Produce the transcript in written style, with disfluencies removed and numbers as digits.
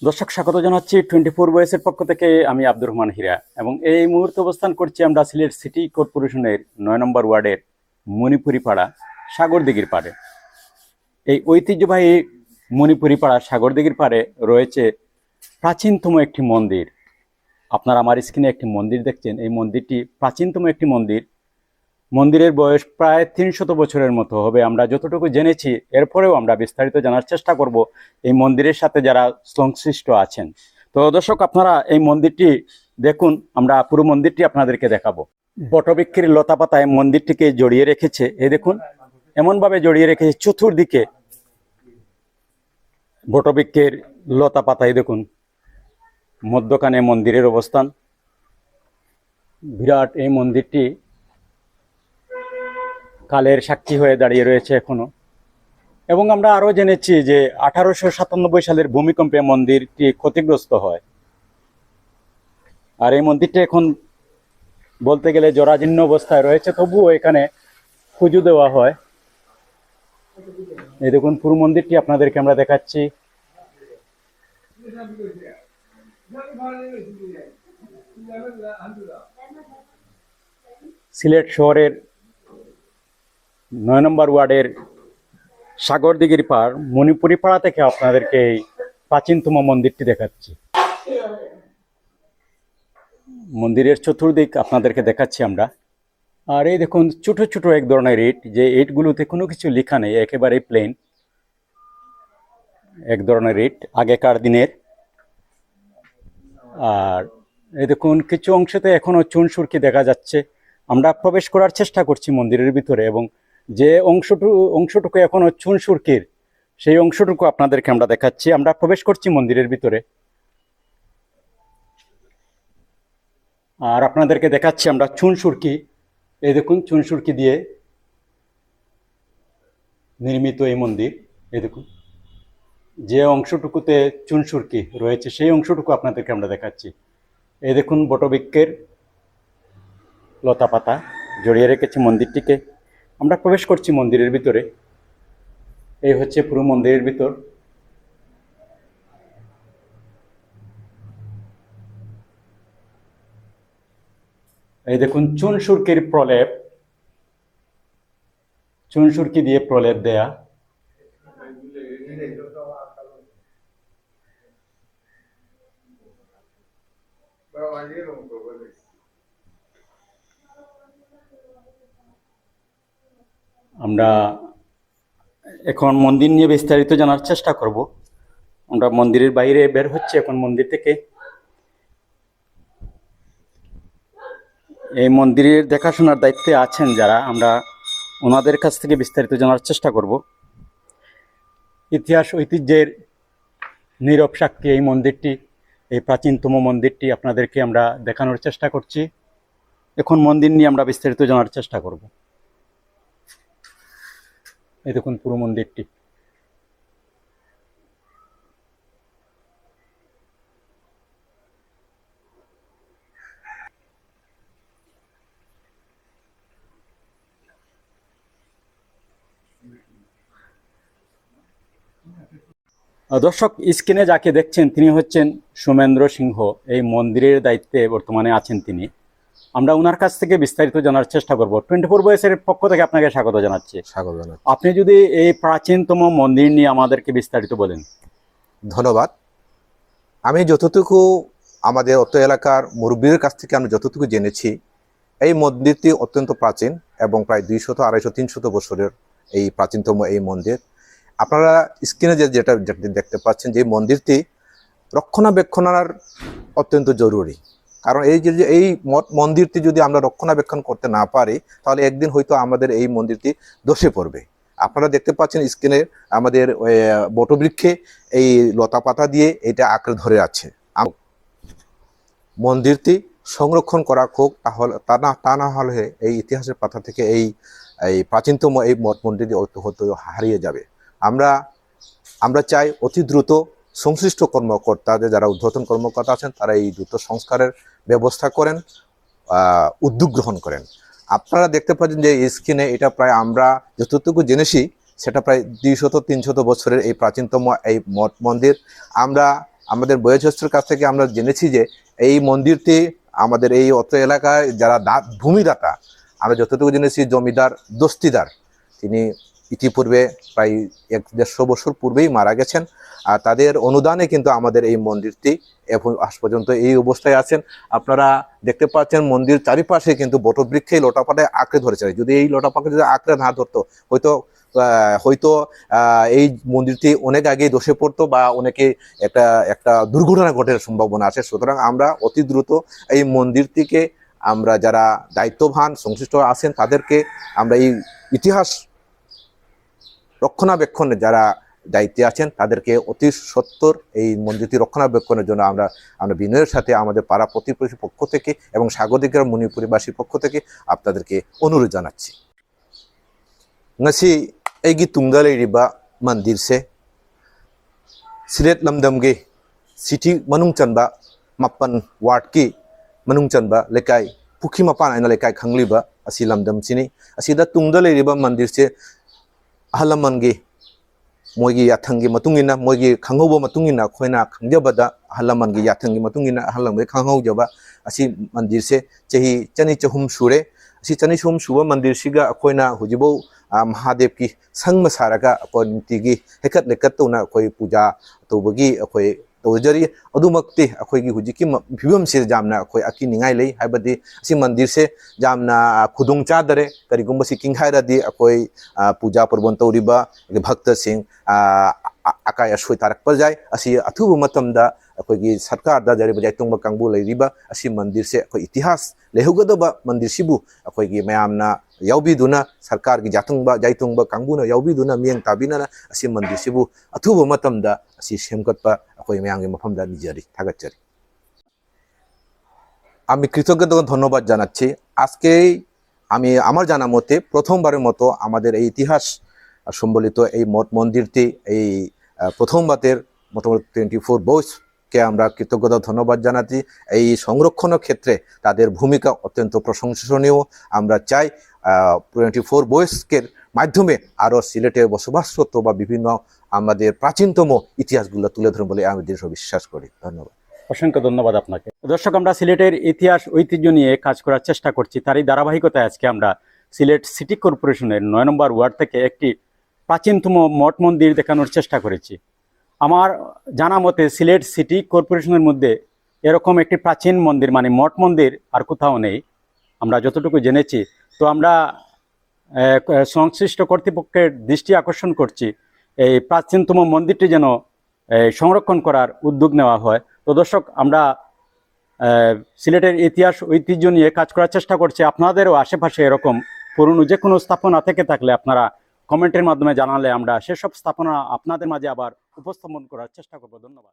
দর্শক স্বাগত জানাচ্ছি 24 ভয়েসের পক্ষ থেকে। আমি আব্দুর রহমান হীরা এবং এই মুহূর্তে অবস্থান করছি আমরা সিলেট সিটি কর্পোরেশনের 9 নম্বর ওয়ার্ডের মণিপুরি পাড়া সাগরদিঘির পাড়ে। এই ঐতিহ্যবাহী মণিপুরি পাড়া সাগরদিঘির পাড়ে রয়েছে প্রাচীনতম একটি মন্দির। আপনারা আমার স্ক্রিনে একটি মন্দির দেখছেন। এই মন্দিরটি প্রাচীনতম একটি মন্দির। মন্দিরের বয়স প্রায় 300 বছরের মতো হবে আমরা যতটুকু জেনেছি। এরপরেও আমরা বিস্তারিত জানার চেষ্টা করব এই মন্দিরের সাথে যারা সংশ্লিষ্ট আছেন। তো দর্শক, আপনারা এই মন্দিরটি দেখুন, আমরা পুরো মন্দিরটি আপনাদেরকে দেখাবো। বটবৃক্ষের লতা পাতায় মন্দিরটিকে জড়িয়ে রেখেছে। এই দেখুন, এমনভাবে জড়িয়ে রেখেছে চতুর্দিকে বটবৃক্ষের লতা পাতায়। দেখুন, মধ্যখানে মন্দিরের অবস্থান। বিরাট এই মন্দিরটি কালের সাক্ষী হয়ে দাঁড়িয়ে রয়েছে এখনো। এবং আমরা আরও জেনেছি যে 1897 সালের ভূমিকম্পে মন্দিরটি ক্ষতিগ্রস্ত হয়। আর এই মন্দিরটি এখন বলতে গেলে জরাজীর্ণ অবস্থায় রয়েছে, তবুও এখানে পুজো দেওয়া হয়। এই দেখুন, পুরো মন্দিরটি আপনাদেরকে আমরা দেখাচ্ছি। সিলেট শহরের 9 নম্বর ওয়ার্ডের সাগরদিঘির পাড় মণিপুরি পাড়া থেকে আপনাদেরকে এই প্রাচীনতম মন্দিরটি দেখাচ্ছি। মন্দিরের চতুর্দিক আপনাদেরকে দেখাচ্ছি আমরা। আর এই দেখুন, ছোট ছোট এক ধরনের ইট, যে ইটগুলোতে কোনো কিছু লেখা নেই, একেবারে প্লেন এক ধরনের ইট আগেকার দিনের। আর এই দেখুন, কিছু অংশতে এখনো চুন সুরকি দেখা যাচ্ছে। আমরা প্রবেশ করার চেষ্টা করছি মন্দিরের ভিতরে, এবং যে অংশটুকু এখনো চুন সুরকির, সেই অংশটুকু আপনাদেরকে আমরা দেখাচ্ছি। আমরা প্রবেশ করছি মন্দিরের ভিতরে, আর আপনাদেরকে দেখাচ্ছি আমরা চুন সুরকি। এই দেখুন, চুন সুরকি দিয়ে নির্মিত এই মন্দির। এই দেখুন, যে অংশটুকুতে চুন সুরকি রয়েছে সেই অংশটুকু আপনাদেরকে আমরা দেখাচ্ছি। এই দেখুন, বটবৃক্ষের লতা পাতা জড়িয়ে রেখেছে মন্দিরটিকে। আমরা প্রবেশ করছি মন্দিরের ভিতরে। এই হচ্ছে পুরো মন্দিরের ভিতর। এই দেখুন, চুন সুরকির প্রলেপ, চুন সুরকি দিয়ে প্রলেপ দেয়া। আমরা এখন মন্দির নিয়ে বিস্তারিত জানার চেষ্টা করব। আমরা মন্দিরের বাইরে বের হচ্ছে এখন মন্দির থেকে। এই মন্দিরের দেখাশোনার দায়িত্বে আছেন যারা, আমরা ওনাদের কাছ থেকে বিস্তারিত জানার চেষ্টা করব। ইতিহাস ঐতিহ্যের নীরব সাক্ষী এই মন্দিরটি, এই প্রাচীনতম মন্দিরটি আপনাদেরকে আমরা দেখানোর চেষ্টা করছি। এখন মন্দির নিয়ে আমরা বিস্তারিত জানার চেষ্টা করব। এই দেখুন পুরো মন্দিরটি। দর্শক, স্ক্রিনে যাকে দেখছেন তিনি হচ্ছেন সোমেন্দ্র সিংহ। এই মন্দিরের দায়িত্বে বর্তমানে আছেন তিনি। আমরা ওনার কাছ থেকে বিস্তারিত জানার চেষ্টা করব। 24 ভয়েসের পক্ষ থেকে আপনাকে স্বাগত জানাচ্ছি। স্বাগত জানাচ্ছি। আপনি যদি এই প্রাচীনতম মন্দির নিয়ে আমাদেরকে বিস্তারিত বলেন। ধন্যবাদ। আমি যতটুকু আমাদের অত এলাকার মুরব্বীদের কাছ থেকে আমি যতটুকু জেনেছি, এই মন্দিরটি অত্যন্ত প্রাচীন এবং প্রায় 200, 250, 300 বছরের এই প্রাচীনতম এই মন্দির। আপনারা স্ক্রিনে যেটা দেখতে পাচ্ছেন, যে মন্দিরটি রক্ষণাবেক্ষণের অত্যন্ত জরুরি। কারণ এই মন্দিরটি যদি আমরা রক্ষণাবেক্ষণ করতে না পারি, তাহলে একদিন হয়তো আমাদের এই মন্দিরটি ধসে পড়বে। আপনারা দেখতে পাচ্ছেন স্ক্রিনে আমাদের বটবৃক্ষে এই লতা পাতা দিয়ে এটা আঁকড়ে ধরে আছে। মন্দিরটি সংরক্ষণ করা হোক, তাহলে তা না হলে এই ইতিহাসের পাতা থেকে এই প্রাচীনতম এই মঠ মন্দিরটি হয়তো হারিয়ে যাবে। আমরা চাই অতি দ্রুত সংশ্লিষ্ট কর্মকর্তাদের, যারা ঊর্ধ্বতন কর্মকর্তা আছেন, তারা এই দ্রুত সংস্কারের ব্যবস্থা করেন, উদ্যোগ গ্রহণ করেন। আপনারা দেখতে পাচ্ছেন যে স্ক্রিনে এটা প্রায় আমরা যতটুকু জেনেছি সেটা প্রায় 200, 300 বছরের এই প্রাচীনতম এই মঠ মন্দির। আমাদের বয়োজ্যেষ্ঠের কাছ থেকে আমরা জেনেছি যে এই মন্দিরটি আমাদের এই অত্র এলাকায় যারা ভূমিদাতা, আমরা যতটুকু জেনেছি জমিদার দস্তিদার, তিনি ইতিপূর্বে প্রায় 150 বছর পূর্বেই মারা গেছেন। আর তাদের অনুদানে কিন্তু আমাদের এই মন্দিরটি এখন আজ পর্যন্ত এই অবস্থায় আছেন। আপনারা দেখতে পাচ্ছেন মন্দির চারিপাশে কিন্তু বটবৃক্ষে লতাপাতায় আঁকড়ে ধরেছে। যদি এই লতাপাতা যদি আঁকড়ে না ধরতো হয়তো হয়তো এই মন্দিরটি অনেক আগেই ধসে পড়তো বা অনেকে একটা দুর্ঘটনা ঘটার সম্ভাবনা আছে। সুতরাং আমরা অতি দ্রুত এই মন্দিরটিকে আমরা যারা দায়িত্ববান সংশ্লিষ্ট আছেন তাদেরকে আমরা এই ইতিহাস রক্ষণাবেক্ষণে যারা দায়িত্বে আছেন তাদেরকে অতি সত্বর এই মন্দিরটি রক্ষণাবেক্ষণের জন্য আমরা বিনয়ের সাথে আমাদের পাড়া প্রতিবেশীর পক্ষ থেকে এবং সাগরদিঘির মণিপুরীবাসীর পক্ষ থেকে আপনাদেরকে অনুরোধ জানাচ্ছি। ngasi aigi tungda leiriba mandir se Silet lamdamge city manung chanba mapan ward ki manung chanba lekai pukhi mapan aina lekai khangliba asi lamdam chini asida tungda leiriba mandir se halamange moigi yathangi matungina moigi khanghoba matungina khoina khangjabada halamange yathangi matungina halamge khanghojaba asi mandir se chehi chani chahum sure asi chani chahum suba mandir siga khoina hujibo Mahadev की संग सारगा नितिगी हेकट लेकट तौना अखोई पूजा तौबगी अखोई तौजरी अदुमक्ति अखोई हुजिकी फिबम से जामना अखोई अकी निंगाई लई हाइबदी असि मंदिर से जामना खुदुंग चादरे करिगुंब सि किंखाइरादी अखोई पूजा पर्बन तौरिबा भक्त सिंह आकाय असोई तारकपल जाय असि अथुबु मतमदा अखोई सरकार दा जरी बजाय तुंग कांगबु लैरिबा असि मंदिर से अखोई इतिहास लेहुगदबा मंदिर सिबु अखोई मयामना यावबिदुना सरकार की जायतुंगबा कांगबुना यावबिदुना मियंग ताबिना असि मंदिर सिबु अथुबु मतमदा असि सेमकतबा अखोई मयांगे मफमदा निजरी थागतचरी আমি কৃতজ্ঞতা ধন্যবাদ জানাচ্ছি। আজকে আমি আমার জানা মতে প্রথমবারের মতো আমাদের এই ইতিহাস সম্বলিত এই মঠ মন্দিরটি এই প্রথমবারের মোটামুটি 24 বয়সকে আমরা কৃতজ্ঞতা ধন্যবাদ জানাচ্ছি। এই সংরক্ষণের ক্ষেত্রে তাদের ভূমিকা অত্যন্ত প্রশংসনীয়। আমরা চাই 24 বয়সকে মাধ্যমে আরও সিলেটে বসবাসরত বা বিভিন্ন আমাদের প্রাচীনতম ইতিহাসগুলো তুলে ধরুন বলে আমি দৃঢ় বিশ্বাস করি। ধন্যবাদ। অসংখ্য ধন্যবাদ আপনাকে। দর্শক, আমরা সিলেটের ইতিহাস ঐতিহ্য নিয়ে কাজ করার চেষ্টা করছি। তারই ধারাবাহিকতায় আজকে আমরা সিলেট সিটি কর্পোরেশনের 9 নম্বর ওয়ার্ড থেকে একটি প্রাচীনতম মঠ মন্দির দেখানোর চেষ্টা করেছি। আমার জানা মতে সিলেট সিটি কর্পোরেশনের মধ্যে এরকম একটি প্রাচীন মন্দির মানে মঠ মন্দির আর কোথাও নেই আমরা যতটুকু জেনেছি। তো আমরা সংশ্লিষ্ট কর্তৃপক্ষের দৃষ্টি আকর্ষণ করছি এই প্রাচীনতম মন্দিরটি যেন সংরক্ষণ করার উদ্যোগ নেওয়া হয়। তো দর্শক, আমরা সিলেটের ইতিহাস ঐতিহ্য নিয়ে কাজ করার চেষ্টা করছি। আপনাদেরও আশেপাশে এরকম পুরনো যে কোনো স্থাপনা থেকে থাকলে আপনারা কমেন্টের মাধ্যমে জানালে আমরা সেসব স্থাপনা আপনাদের মাঝে আবার উপস্থাপন করার চেষ্টা করব। ধন্যবাদ।